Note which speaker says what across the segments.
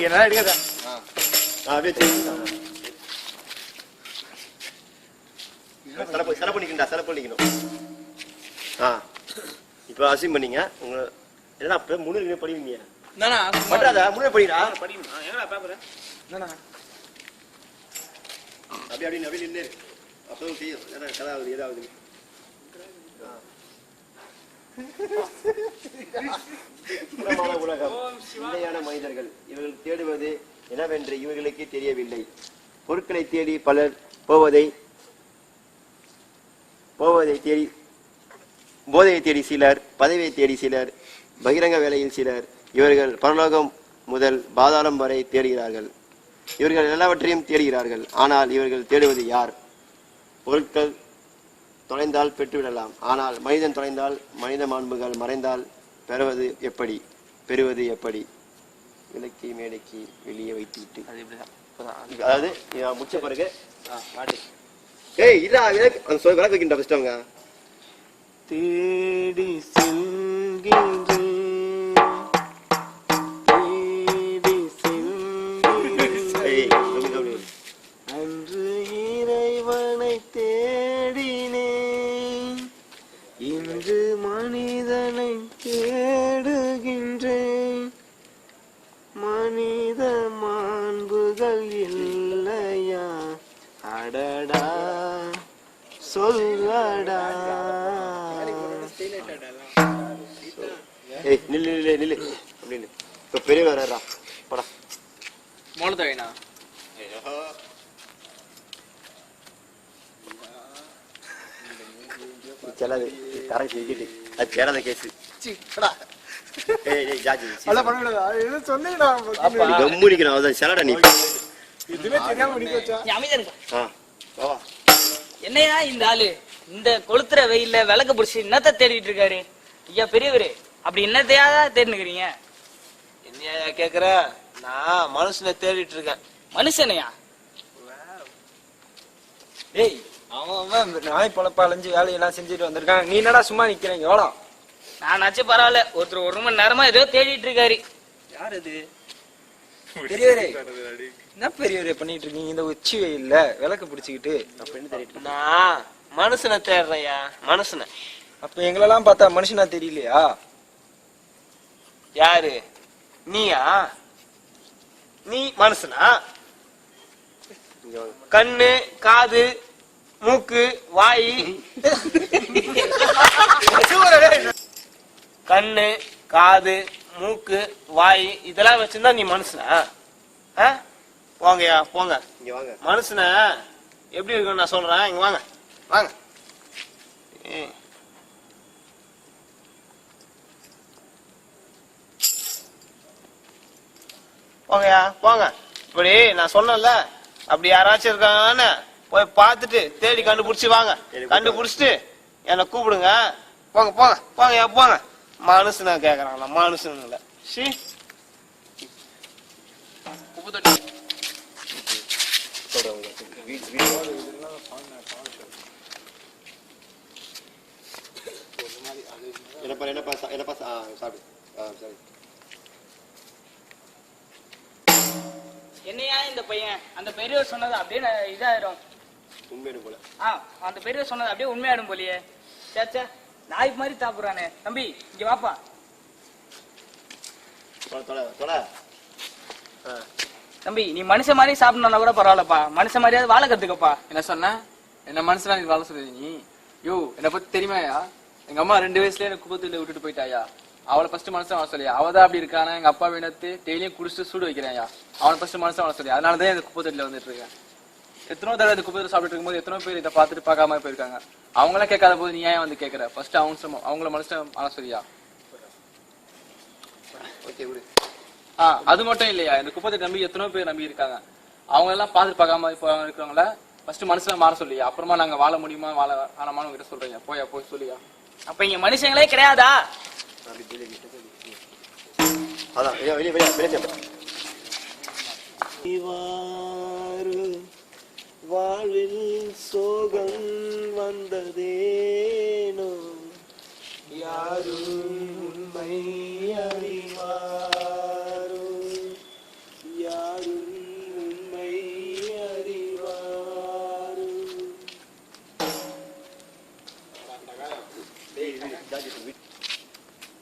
Speaker 1: என்ன எடுக்காத
Speaker 2: செலவு பண்ணிக்கணும். இப்ப அசிம் பண்ணீங்க உங்க என்ன முன்னே படிவீங்க முன்னே படிடா அப்படி நின்று அப்பதான் செய்யும் கலாவது ஏதாவது உலகம் உண்மையான மனிதர்கள் இவர்கள் தேடுவது என்னவென்று இவர்களுக்கு தெரியவில்லை. பொருட்களை தேடி பலர் போதையை தேடி சிலர், பதவியை தேடி சிலர், பகிரங்க வேலையில் சிலர். இவர்கள் பரலோகம் முதல் பாதாளம் வரை தேடுகிறார்கள். இவர்கள் எல்லாவற்றையும் தேடுகிறார்கள். ஆனால் இவர்கள் தேடுவது யார்? பொருட்கள் தொலைந்தால் பெற்றுவிடலாம். ஆனால் மனிதன் தொலைந்தால், மனித மாண்புகள் மறைந்தால் பெறுவது எப்படி? விளக்கி மேடைக்கு வெளியே வைத்துவிட்டு அதாவது முடிச்ச பிறகு விளக்கு வைக்கின்ற ஃபர்ஸ்ட் அவங்க
Speaker 1: தேடி செல்கின்றேன் அன்று இறைவனை தேடினேன், இன்று மனிதனை தேடுகின்றேன். மனித மாண்புகள் இல்லையா? அடடா சொல்லடா.
Speaker 2: நில்லு அப்படின்னு இப்ப பெரிய வர்றா போடா
Speaker 1: மோனத வேணா
Speaker 2: செல்லாது தரை செஞ்சுட்டு அது சேராத கேஸ்
Speaker 3: என்னையா இந்த ஆளு இந்த கொளுத்துற வெயில்ல விளக்கு பிடிச்சி என்னத்த தேடிட்டு இருக்காரு? ஐயா பெரியவரு, அப்படி என்னத்தையா தேடினுக்கிறீங்க?
Speaker 1: என்னையா கேக்குற? நான் மனுஷனை தேடிட்டு இருக்கேன்.
Speaker 3: மனுஷனையா?
Speaker 1: டேய், அவன் நாய் பொழப்ப அலைஞ்சு வேலையெல்லாம் செஞ்சுட்டு வந்திருக்கான். நீ என்னடா சும்மா நிக்கிறேன்? எவ்வளோ
Speaker 3: நானாச்சு பரவாயில்ல, ஒருத்தர் 1 மணி நேரமா ஏதோ தேடிட்டு இருக்காரு.
Speaker 1: யார் அது? பெரியவரே, என்ன பெரியவரே பண்ணிட்டு இருக்கீங்க இந்த உச்சி வெயில்ல விளக்கு பிடிச்சுக்கிட்டு? நான் மனுஷனை தேடுறையா, மனுஷனை. அப்ப எங்களெல்லாம் பார்த்தா மனுஷனா தெரியலையா? யாரு நீயா? நீ மனுஷனா? கண்ணு, காது, மூக்கு, வாய், கண்ணு, காது, மூக்கு, வாய் இதெல்லாம் வச்சிருந்தா நீ மனுஷனா? போங்கயா போங்க, இங்க வாங்க. மனுஷன எப்படி இருக்குன்னு நான் சொல்றேன், இங்க வாங்க வாங்க. போங்கயா போங்க. இப்படி நான் சொன்னேன்ல, அப்படி யாராச்சும் இருக்காங்கன்னு போய் பார்த்துட்டு தேடி கண்டுபிடிச்சு வாங்க. கண்டுபிடிச்சிட்டு என்னை கூப்பிடுங்க. போங்க போங்க போங்கயா போங்க. மனுஷனா கேக்குறாங்களா? மனுஷன் இல்ல.
Speaker 3: என்னையா இந்த பையன் அந்த பெரியவர் சொன்னது அப்படியே இதாயிரும்.
Speaker 2: உண்மையிடும் போல.
Speaker 3: அந்த பெரியவர் சொன்னது அப்படியே உண்மையாயிடும் போலியே. சேச்சா, நாய் மாதிரி சாப்பிடுறானே. தம்பி இங்க வாப்பா. தம்பி, நீ மனுஷ மாதிரி சாப்பிடணும்னா கூட பரவாயில்லப்பா, மனுஷ மாதிரியாவது வாழ கத்துக்கப்பா.
Speaker 4: என்ன சொன்ன? என்ன மனுஷனா நீ வாழ சொல்லுது? நீ யோ என்னை பத்தி தெரியுமாயா? எங்க அம்மா 2 வயசுல எனக்கு குப்பத்துல விட்டுட்டு போயிட்டாயா. அவளை ஃபர்ஸ்ட் மனுஷன் வாழ சொல்லியா. அவதான் அப்படி இருக்கானா? எங்க அப்பா வேணத்து டெய்லியும் குடிச்சிட்டு சூடு வைக்கிறேன்யா. அவனை ஃபர்ஸ்ட் மனுஷன் வாழ சொல்லியா. அதனாலதான் இந்த குப்பத்துல வந்துட்டு இருக்கேன். எத்தனோ தடவை இந்த குப்பத்துல சாப்பிட்டு இருக்கும்போது எத்தனோ பேர் இதை பார்த்துட்டு பார்க்காம போயிருக்காங்க. அவங்களாம் கேட்காத போது நீ ஏன் வந்து கேட்கற? ஃபர்ஸ்ட் அவங்கள மனுஷன் வாழ சொல்லியா. அது மட்டும் இல்லையா, இந்த குப்பத்தை நம்பி எத்தனோ பேர் நம்பி இருக்காங்க. அவங்க எல்லாம் பார்த்துட்டு பார்க்காம இப்போ இருக்கிறவங்கள ஃபர்ஸ்ட் மனுஷனை மாற சொல்லியா. அப்புறமா நாங்க வாழ முடியுமா வாழ ஆனமான்னு உங்ககிட்ட சொல்றீங்க. போய் சொல்லியா.
Speaker 3: அப்ப இங்க மனுஷங்களே கிடையாதா?
Speaker 1: வாழ்வில் சோகம் வந்ததேனோ யாரும் உண்மையா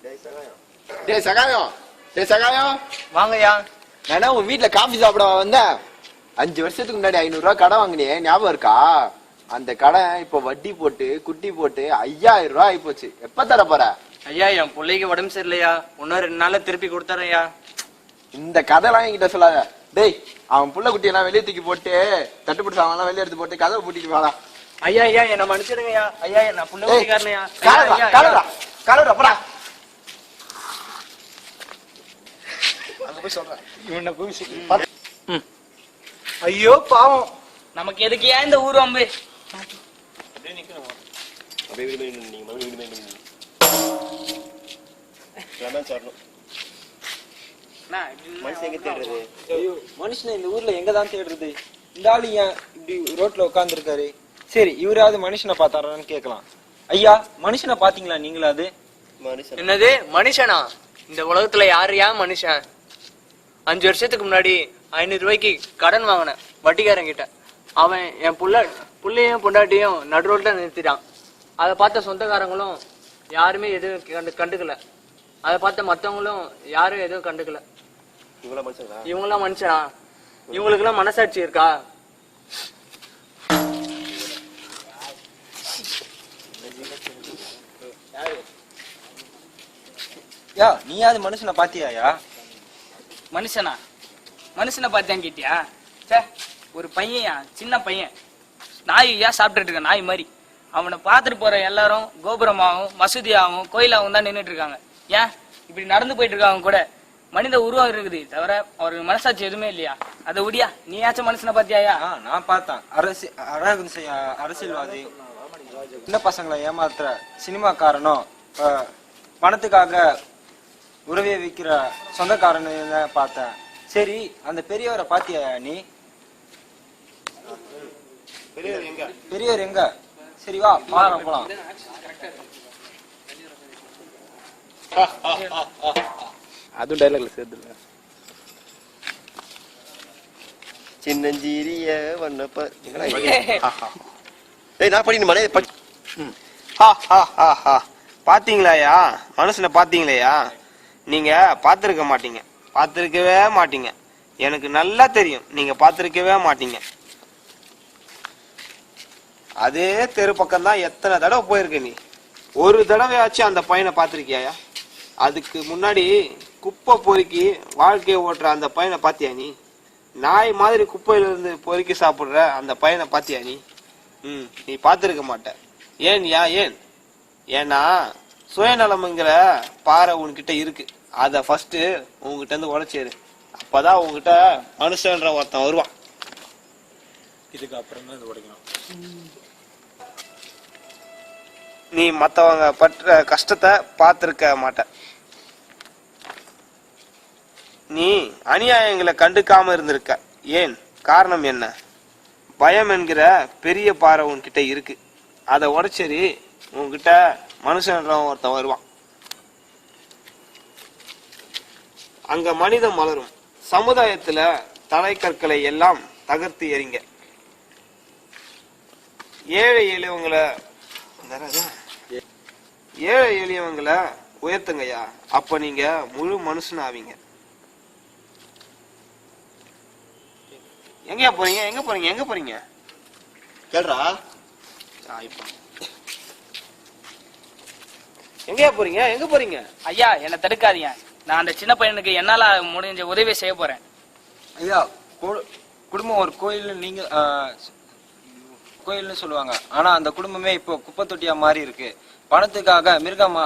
Speaker 2: டேய் சகாயம், டேய் சகாயம்,
Speaker 4: வாங்கய்யா.
Speaker 2: நானே உன் வீட்டுல காஃபி சாப்பிட வந்தேன். 5 வருஷத்துக்கு முன்னாடி 500 ரூபாய் கடன் வாங்கினே, ஞாபகம் இருக்கா? அந்த கடன் இப்ப வட்டி போட்டு குட்டி போட்டு 5000 ரூபாய் ஆகி போச்சு. எப்ப தர போற?
Speaker 4: ஐயா, என் பிள்ளைக்கு உடம்பு சரியில்லையா, இன்னும் 2 நாள்ல திருப்பி கொடுத்துறேன்யா.
Speaker 2: இந்த கதைலாம் என்கிட்ட சொல்லாத. டேய், அவன் புள்ள குட்டி எல்லாம் வெளியே தூக்கி போட்டு தட்டுப்பட்டு சாமான் வெளியே எடுத்து போட்டு கதவை பூட்டிட்டு வாடா.
Speaker 4: ஐயா ஐயா, என்ன மன்னிச்சிடுங்கய்யா. ஐயா, நான் புள்ள குட்டிக்காரனையா.
Speaker 2: காலடா போடா.
Speaker 1: அங்க போய் சொல்றேன்.
Speaker 4: இவனை போய் ஐயோ பாவம்,
Speaker 3: நமக்கு எதுக்கு ஏன் இந்த ஊர் வம்பு?
Speaker 1: அப்படியே நிக்கணும்.
Speaker 5: மனுஷனை இந்த ஊர்ல எங்கதான் தேடுறது? இந்த ஆளு ஏன் இப்படி ரோட்ல உட்கார்ந்து இருக்காரு? சரி, இவராவது மனுஷனை பார்த்தாரான்னு கேட்கலாம். ஐயா, மனுஷனை பாத்தீங்களா நீங்களாவது?
Speaker 4: என்னது மனுஷனா? இந்த உலகத்துல யாரையா மனுஷன்? 5 வருஷத்துக்கு முன்னாடி 500 ரூபாய்க்கு கடன் வாங்கினேன் வட்டிக்காரன் கிட்ட. அவன் என் புள்ளையும் பொண்டாட்டியும் நடு ரோட்ல நிறுத்திட்டான். அதை பார்த்த சொந்தக்காரங்களும் யாருமே எதுவும் கண்டுக்கல. அதை பார்த்த மத்தவங்களும் யாரும் எதுவும் கண்டுக்கல. இவங்கெல்லாம் மனுஷனா? இவங்களுக்கு எல்லாம் மனசாட்சி இருக்கா?
Speaker 5: யா, நீயாவது மனுஷனை பாத்தியாயா?
Speaker 3: மனுஷனை பார்த்தான்னு கேட்டியா? சே, ஒரு பையன், சின்ன பையன், நாய் சாப்பிட்டுட்டு இருக்க நாய் மாதிரி. அவனை பார்த்துட்டு போற எல்லாரும் கோபுரமாகவும் மசூதியாகவும் கோயிலாகவும் தான் நின்றுட்டு இருக்காங்க. ஏன் இப்படி நடந்து போயிட்டு இருக்காங்க கூட மனித உருவம் இருக்குது தவிர அவருக்கு மனசாட்சி எதுவுமே இல்லையா? அதை விடியா, நீயாச்சும் மனுஷனை பாத்தியாயா?
Speaker 5: நான் பார்த்தேன். அரசியல்வாதி, சின்ன பசங்களை ஏமாத்துற சினிமாக்காரனும் பணத்துக்காக உறவை விற்கிற சொந்தக்காரனு பார்த்தேன். சரி, அந்த பெரியவரை பாத்தியாயா நீ? பெரியவர் எங்க? சரி வா, பாரம் போலாம்.
Speaker 4: அதுவும் டைலாக்ல சேர்த்து.
Speaker 2: சின்னஞ்சீரிய வண்ணப்ப நான் படி மனே படி.
Speaker 1: பாத்தீங்களாயா மனுஷனை? பாத்தீங்களையா? நீங்க பாத்திருக்க மாட்டீங்க, பாத்திருக்கவே மாட்டீங்க. எனக்கு நல்லா தெரியும் நீங்க பாத்திருக்கவே மாட்டீங்க. அதே தெரு பக்கம் தான் எத்தனை தடவை போயிருக்க நீ? ஒரு தடவையாச்சும் அந்த பையனை பாத்திருக்கியாயா? அதுக்கு முன்னாடி குப்பை பொறுக்கி வாழ்க்கையை ஓட்டுற அந்த பையனை பாத்தியா நீ? நாய் மாதிரி குப்பையில இருந்து பொறுக்கி சாப்பிடுற அந்த பையனை பாத்தியா நீ? நீ பாத்திருக்க மாட்ட. ஏன்? ஏன்னா சுயநலம்ங்கிற பாறை உன்கிட்ட இருக்கு. அத ஃபர்ஸ்ட் உங்ககிட்ட இருந்து உடைச்சேரு. அப்பதான் உங்ககிட்ட மனுஷன்ற ஒருத்தன் வருவான்.
Speaker 5: இதுக்கு அப்புறம் தான் உடைக்கணும்.
Speaker 1: நீ மத்தவங்க பற்ற கஷ்டத்தை பார்த்திருக்க மாட்ட. நீ அநியாயங்களை கண்டுக்காம இருந்திருக்க. ஏன்? காரணம் என்ன? பயம் என்கிற பெரிய பாறை உன்கிட்ட இருக்கு. அதை உடைச்சேரி உன்கிட்ட மனுஷன்ற ஒருத்தன் வருவான். அங்க மனிதம் மலரும். சமுதாயத்துல தலைக்கற்களை எல்லாம் தகர்த்து எறிங்க. ஏழை எளியவங்களை உயர்த்துங்கய்யா. அப்ப நீங்க முழு மனுஷன் ஆவீங்க. எங்கயா போறீங்க? எங்க போறீங்க?
Speaker 2: கேள்றா.
Speaker 1: எங்கயா போறீங்க?
Speaker 3: ஐயா, என்னை தடுக்காதீங்க. நான் அந்த சின்ன பையனுக்கு என்னால முடிஞ்ச உதவி செய்ய போறேன்.
Speaker 5: ஐயா, குடும்பம் ஒரு கோயில், நீங்க கோயில்னு சொல்லுவாங்க. ஆனா அந்த குடும்பமே இப்போ குப்பை தொட்டியா மாறி இருக்கு. பணத்துக்காக மிருகமா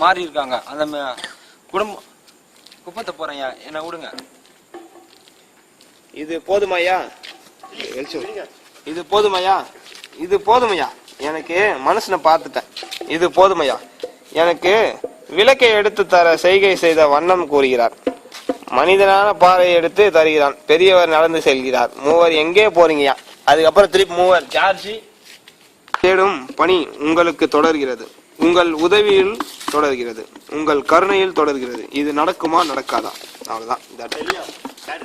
Speaker 5: மாறி இருக்காங்க. அந்த குடும்பம் குப்பத்தை போறேன். என்ன விடுங்க.
Speaker 1: இது போதுமையா? இது போதுமையா? எனக்கு மனுஷனை பார்த்துட்டேன். இது போதுமையா? எனக்கு விளக்கை எடுத்து தர செய்கை செய்த வண்ணம் கூறுகிறார். மனிதனான பாறையை எடுத்து தருகிறான். பெரியவர் நடந்து செல்கிறார். மூவர் எங்கே போறீங்கயா? அதுக்கப்புறம் திருப்பி மூவர் ஜார்ஜி தேடும் பணி உங்களுக்கு தொடர்கிறது. உங்கள் உதவியில் தொடர்கிறது. உங்கள் கருணையில் தொடர்கிறது. இது நடக்குமா நடக்காதா? அவ்வளவுதான்.